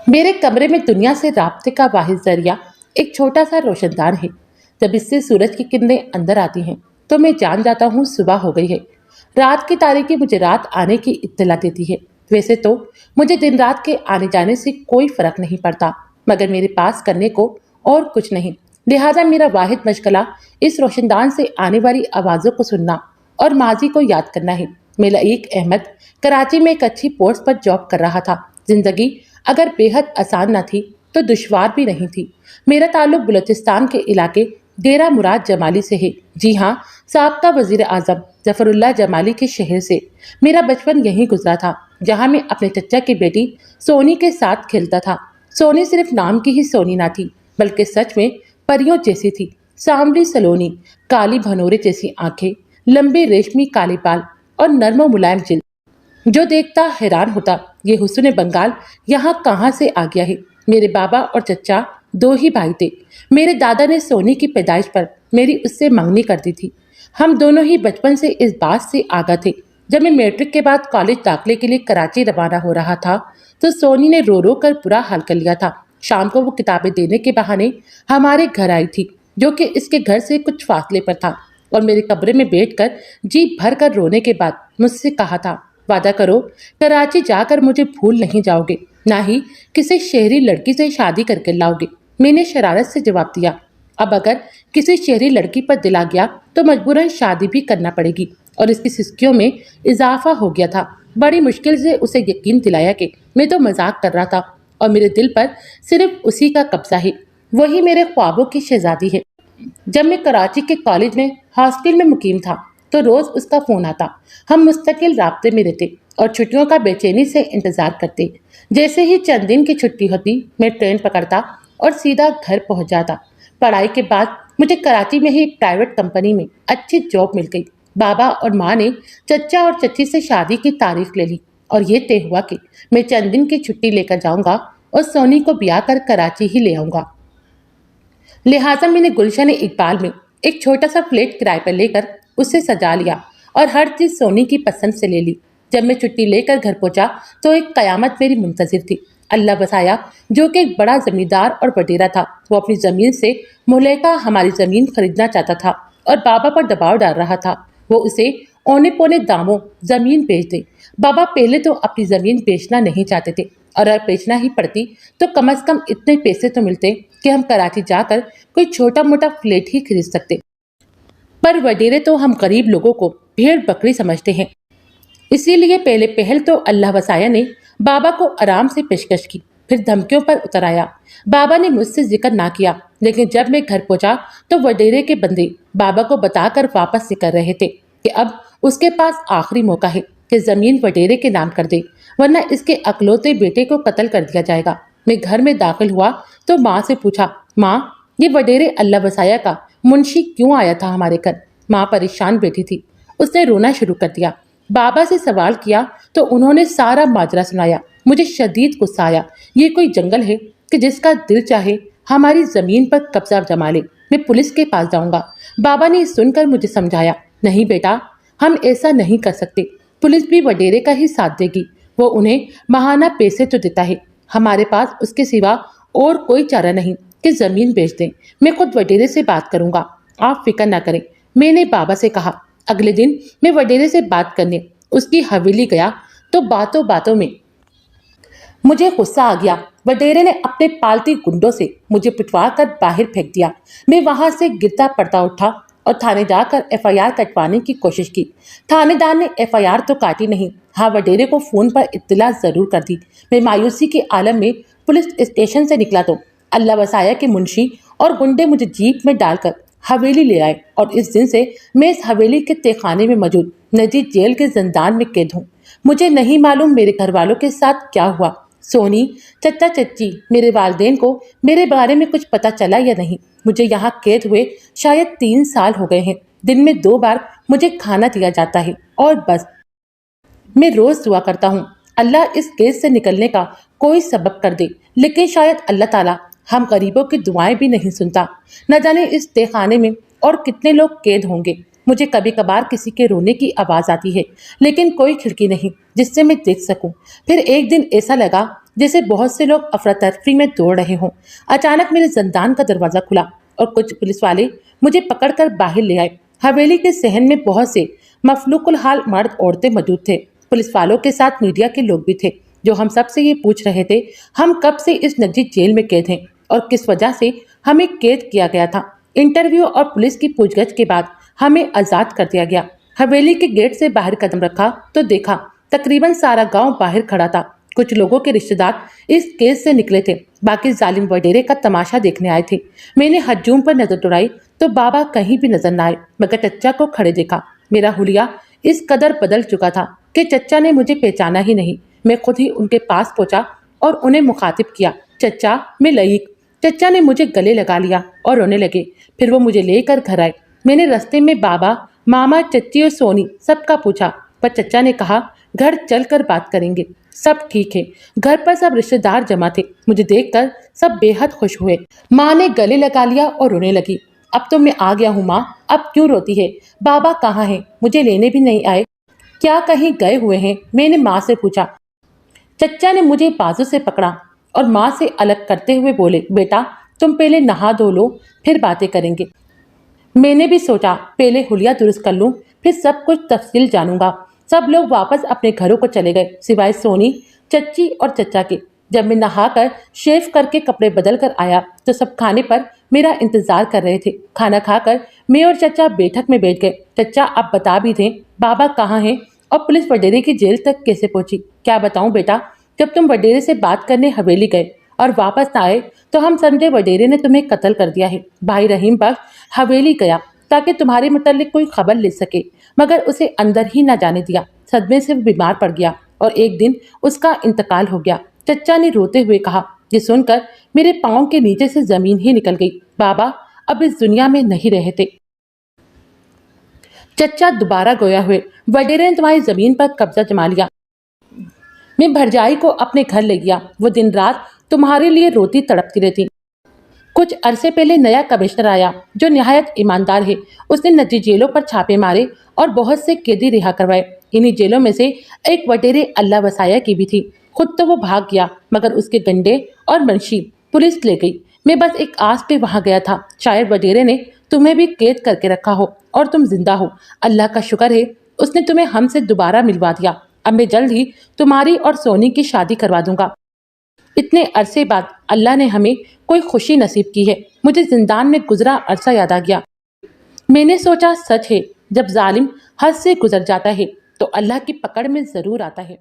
मेरे कमरे में दुनिया से राब्ते का वाहिद जरिया एक छोटा सा रोशनदान है। जब इससे सूरज की किरणें अंदर आती हैं तो मैं जान जाता हूँ सुबह हो गई है। रात की तारीकी मुझे रात आने की इत्तला देती है। वैसे तो मुझे दिन रात के आने जाने से कोई फर्क नहीं पड़ता, मगर मेरे पास करने को और कुछ नहीं। लिहाजा मेरा वाहिद मशगला इस रोशनदान से आने वाली आवाज़ों को सुनना और माजी को याद करना है। मेलाइक अहमद कराची में एक अच्छी पोस्ट पर जॉब कर रहा था। जिंदगी अगर बेहद आसान न थी तो दुश्वार भी नहीं थी। मेरा ताल्लुक बलूचिस्तान के इलाके डेरा मुराद जमाली से है। जी हाँ, साबका वजीर आजम जफरुल्लाह जमाली के शहर से। मेरा बचपन यहीं गुजरा था, जहाँ मैं अपने चचा की बेटी सोनी के साथ खेलता था। सोनी सिर्फ नाम की ही सोनी ना थी, बल्कि सच में परियों जैसी थी। सांवली सलोनी, काली भनोरे जैसी आंखें, लंबे रेशमी काले बाल और नर्म मुलायम जिल्द। जो देखता हैरान होता, ये हुस्न बंगाल यहाँ कहाँ से आ गया है। मेरे बाबा और चचा दो ही भाई थे। मेरे दादा ने सोनी की पैदाइश पर मेरी उससे मंगनी कर दी थी। हम दोनों ही बचपन से इस बात से आगाह थे। जब मैं मैट्रिक के बाद कॉलेज दाखिले के लिए कराची रवाना हो रहा था तो सोनी ने रो रो कर बुरा हाल कर लिया था। शाम को वो किताबें देने के बहाने हमारे घर आई थी, जो कि इसके घर से कुछ फासले पर था, और मेरे कमरे में बैठकर जी भर कर रोने के बाद मुझसे कहा था, वादा करो कराची जाकर मुझे भूल नहीं जाओगे, ना ही किसी शहरी लड़की से शादी करके लाओगे। मैंने शरारत से जवाब दिया, अब अगर किसी शहरी लड़की पर दिल आ गया तो मजबूरन शादी भी करना पड़ेगी। और इसकी सिस्कियों में इजाफा हो गया था। बड़ी मुश्किल से उसे यकीन दिलाया कि मैं तो मजाक कर रहा था और मेरे दिल पर सिर्फ उसी का कब्जा है। वही मेरे ख्वाबों की शहजादी है। जब मैं कराची के कॉलेज में हॉस्टल में मुकीम था तो रोज उसका फोन आता। हम मुस्तकिल राब्ते में रहते और छुट्टियों का बेचैनी से इंतजार करते। जैसे ही चंद दिन की छुट्टी होती मैं ट्रेन पकड़ता और सीधा घर पहुंच जाता। पढ़ाई के बाद मुझे कराची में ही प्राइवेट कंपनी में अच्छी जॉब मिल गई। बाबा और माँ ने चचा और चची से शादी की तारीख ले ली और ये तय हुआ कि मैं चंद दिन की छुट्टी लेकर जाऊंगा और सोनी को ब्याह कर कराची ही ले आऊंगा। लिहाजा मैंने गुलशन इकबाल में एक छोटा सा फ्लैट किराए पर लेकर उसे सजा लिया और हर चीज सोनी की पसंद से ले ली। जब मैं छुट्टी लेकर घर पहुंचा तो एक कयामत मेरी मुंतजिर थी। अल्लाह बसाया, जो कि एक बड़ा जमींदार और बटेरा था, वो अपनी जमीन से मुलेका हमारी जमीन खरीदना चाहता था और बाबा पर दबाव डाल रहा था वो उसे औने पौने दामों जमीन बेच दे। बाबा पहले तो अपनी जमीन बेचना नहीं चाहते थे, और अगर बेचना ही पड़ती तो कम से कम इतने पैसे तो मिलते कि हम कराची जाकर कोई छोटा मोटा फ्लैट ही खरीद सकते। पर वडेरे तो हम गरीब लोगों को भेड़ बकरी समझते हैं। इसीलिए पहले पहल तो अल्लाह वसाया ने बाबा को आराम से पेशकश की, फिर धमकियों पर उतर आया। बाबा ने मुझसे जिक्र ना किया, लेकिन जब मैं घर पहुंचा तो वडेरे के बंदे बाबा को बताकर वापस से कर रहे थे कि अब उसके पास आखिरी मौका है कि जमीन वडेरे के नाम कर दे, वरना इसके अकलौते बेटे को कत्ल कर दिया जाएगा। मैं घर में दाखिल हुआ तो माँ से पूछा, माँ ये वडेरे अल्लाह वसाया का मुंशी क्यों आया था हमारे घर? माँ परेशान बैठी थी, उसने रोना शुरू कर दिया। बाबा से सवाल किया तो उन्होंने सारा माजरा सुनाया। मुझे शदीद गुस्सा आया। ये कोई जंगल है कि जिसका दिल चाहे हमारी जमीन पर कब्जा जमा ले? मैं पुलिस के पास जाऊंगा। बाबा ने सुनकर मुझे समझाया, नहीं बेटा, हम ऐसा नहीं कर सकते। पुलिस भी वडेरे का ही साथ देगी। वो उन्हें महाना पैसे तो देता है। हमारे पास उसके सिवा और कोई चारा नहीं कि जमीन बेच दें। मैं खुद वडेरे से बात करूंगा, आप फिक्र ना करें, मैंने बाबा से कहा। अगले दिन मैं वडेरे से बात करने उसकी हवेली गया तो बातों बातों में मुझे गुस्सा आ गया। वडेरे ने अपने पालती गुंडों से मुझे पिटवा कर बाहर फेंक दिया। मैं वहां से गिरता पड़ता उठा और थाने जाकर एफआईआर कटवाने की कोशिश की। थानेदार ने एफआईआर तो काटी नहीं, हाँ वडेरे को फोन पर इत्तला जरूर कर दी। मैं मायूसी के आलम में पुलिस स्टेशन से निकला तो अल्लाह वसाया के मुंशी और गुंडे मुझे जीप में डालकर हवेली ले आए, और इस दिन से मैं इस हवेली के तहखाने में मौजूद नजीद जेल के जिंदान में कैद हूँ। मुझे नहीं मालूम मेरे घर वालों के साथ क्या हुआ। सोनी, चचा चच्ची, मेरे वालदेन को मेरे बारे में कुछ पता चला या नहीं। मुझे यहाँ कैद हुए शायद 3 साल हो गए हैं। दिन में 2 बार मुझे खाना दिया जाता है और बस। मैं रोज दुआ करता हूँ अल्लाह इस कैद से निकलने का कोई सबब कर दे, लेकिन शायद अल्लाह ताला हम गरीबों की दुआएं भी नहीं सुनता। न जाने इस तहखाने में और कितने लोग कैद होंगे। मुझे कभी कभार किसी के रोने की आवाज आती है, लेकिन कोई खिड़की नहीं जिससे मैं देख सकूं। फिर एक दिन ऐसा लगा जैसे बहुत से लोग अफरा-तफरी में दौड़ रहे हों। अचानक मेरे जिंदान का दरवाजा खुला और कुछ पुलिस वाले मुझे पकड़कर बाहर ले आए। हवेली के सहन में बहुत से मफलूकुल हाल मर्द औरतें मौजूद थे। पुलिस वालों के साथ मीडिया के लोग भी थे, जो हम सबसे ये पूछ रहे थे हम कब से इस नजीब जेल में कैद हैं और किस वजह से हमें कैद किया गया था। इंटरव्यू और पुलिस की पूछगछ के बाद हमें आजाद कर दिया गया। हवेली के गेट से बाहर कदम रखा तो देखा तकरीबन सारा गांव बाहर खड़ा था। कुछ लोगों के रिश्तेदार इस केस से निकले थे, बाकी जालिम वडेरे का तमाशा देखने आए थे। मैंने हजूम पर नजर दौड़ाई तो बाबा कहीं भी नजर न आए, मगर चच्चा को खड़े देखा। मेरा हुलिया इस कदर बदल चुका था कि चच्चा ने मुझे पहचाना ही नहीं। मैं खुद ही उनके पास पहुंचा और उन्हें मुखातिब किया, चच्चा मैं लईक। चच्चा ने मुझे गले लगा लिया और रोने लगे। फिर वो मुझे लेकर घर आए। मैंने रास्ते में बाबा, मामा, चच्ची और सोनी सबका पूछा, पर चच्चा ने कहा घर चलकर बात करेंगे, सब ठीक है। घर पर सब रिश्तेदार जमा थे। मुझे देखकर सब बेहद खुश हुए। माँ ने गले लगा लिया और रोने लगी। अब तो मैं आ गया हूँ माँ, अब क्यों रोती है? बाबा कहाँ हैं? मुझे लेने भी नहीं आए, क्या कहीं गए हुए हैं? मैंने माँ से पूछा। चच्चा ने मुझे बाजू से पकड़ा और माँ से अलग करते हुए बोले, बेटा तुम पहले नहा धो लो, फिर बातें करेंगे। मैंने भी सोचा पहले हुलिया दुरुस्त कर लूं, फिर सब कुछ तफसील जानूंगा। सब लोग वापस अपने घरों को चले गए, सिवाय सोनी, चच्ची और चच्चा के। जब मैं नहाकर शेव करके कपड़े बदल कर आया तो सब खाने पर मेरा इंतजार कर रहे थे। खाना खाकर मैं और चच्चा बैठक में बैठ गए। चच्चा अब बता भी दें बाबा कहाँ हैं और पुलिस वडेरे की जेल तक कैसे पहुंची। क्या बताऊं बेटा, जब तुम वडेरे से बात करने हवेली गए और वापस न आए तो हम समझे वडेरे ने तुम्हें कत्ल कर दिया है। भाई रहीम बख्श हवेली गया ताकि तुम्हारे मुतालिक कोई खबर ले सके, मगर उसे अंदर ही न जाने दिया। सदमे से वो बीमार पड़ गया और एक दिन उसका इंतकाल हो गया। चच्चा ने रोते हुए कहा। ये सुनकर मेरे पाँव के नीचे से जमीन ही निकल गई। बाबा अब इस दुनिया में नहीं रहते। चच्चा दोबारा गोया हुए, वडेरे ने तुम्हारी जमीन पर कब्जा जमा लिया। मैं भरजाई को अपने घर ले गया। वो दिन रात तुम्हारे लिए रोती तड़पती रहती। कुछ अरसे पहले नया कमिश्नर आया जो निहायत ईमानदार है। उसने नजी जेलों पर छापे मारे और बहुत से कैदी रिहा करवाए। इन्हीं जेलों में से एक वडेरे अल्लाह वसाया की भी थी। खुद तो वो भाग गया, मगर उसके गंडे और मुंशी पुलिस ले गई। मैं बस एक आस पे वहां गया था, शायद वडेरे ने तुम्हें भी कैद करके रखा हो और तुम जिंदा हो। अल्लाह का शुक्र है उसने तुम्हें हमसे दोबारा मिलवा दिया। अब मैं जल्द ही तुम्हारी और सोनी की शादी करवा दूंगा। इतने अरसे बाद अल्लाह ने हमें कोई खुशी नसीब की है। मुझे जिंदान में गुजरा अरसा याद आ गया। मैंने सोचा सच है, जब जालिम हद से गुजर जाता है तो अल्लाह की पकड़ में जरूर आता है।